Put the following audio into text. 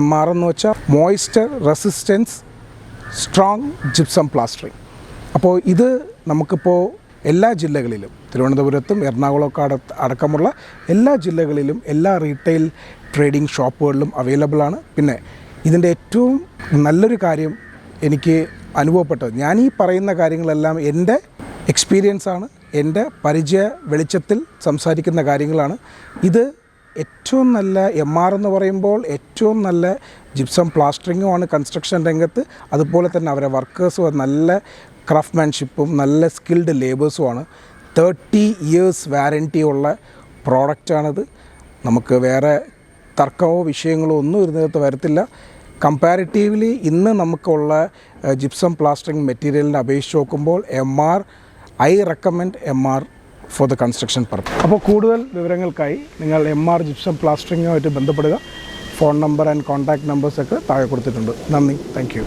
MR എന്ന് വെച്ചാൽ moisture resistance strong gypsum plastering. അപ്പോൾ ഇത് നമുക്കിപ്പോൾ എല്ലാ ജില്ലകളിലും, തിരുവനന്തപുരത്തും എറണാകുളമൊക്കെ അടക്കമുള്ള എല്ലാ ജില്ലകളിലും എല്ലാ റീറ്റെയിൽ ട്രേഡിംഗ് ഷോപ്പുകളിലും അവൈലബിൾ ആണ്. പിന്നെ ഇതിൻ്റെ ഏറ്റവും നല്ലൊരു കാര്യം എനിക്ക് അനുഭവപ്പെട്ടത്, ഞാൻ ഈ പറയുന്ന കാര്യങ്ങളെല്ലാം എൻ്റെ എക്സ്പീരിയൻസാണ്, എൻ്റെ പരിചയ വെളിച്ചത്തിൽ സംസാരിക്കുന്ന കാര്യങ്ങളാണ്. ഇത് ഏറ്റവും നല്ല MR എന്ന് പറയുമ്പോൾ ഏറ്റവും നല്ല ജിപ്സം പ്ലാസ്റ്ററിങ്ങുമാണ് കൺസ്ട്രക്ഷൻ രംഗത്ത്. അതുപോലെ തന്നെ അവരെ വർക്കേഴ്സും നല്ല ക്രാഫ്റ്റ്മാൻഷിപ്പും നല്ല സ്കിൽഡ് ലേബേഴ്സുമാണ്. 30 years വാറൻറ്റി ഉള്ള പ്രോഡക്റ്റാണിത്. നമുക്ക് വേറെ തർക്കമോ വിഷയങ്ങളോ ഒന്നും ഇതിനകത്ത് വരത്തില്ല. കമ്പാരിറ്റീവ്ലി ഇന്ന് നമുക്കുള്ള ജിപ്സം പ്ലാസ്റ്ററിങ് മെറ്റീരിയലിനെ അപേക്ഷിച്ച് നോക്കുമ്പോൾ I recommend MR for the construction purpose. അപ്പോൾ കൂടുതൽ വിവരങ്ങൾക്കായി നിങ്ങൾ MR ജിപ്സം പ്ലാസ്റ്ററിങ്ങുമായിട്ട് ബന്ധപ്പെടുക. ഫോൺ നമ്പർ ആൻഡ് കോൺടാക്റ്റ് നമ്പേഴ്സൊക്കെ താഴെ കൊടുത്തിട്ടുണ്ട്. നന്ദി, താങ്ക് യു.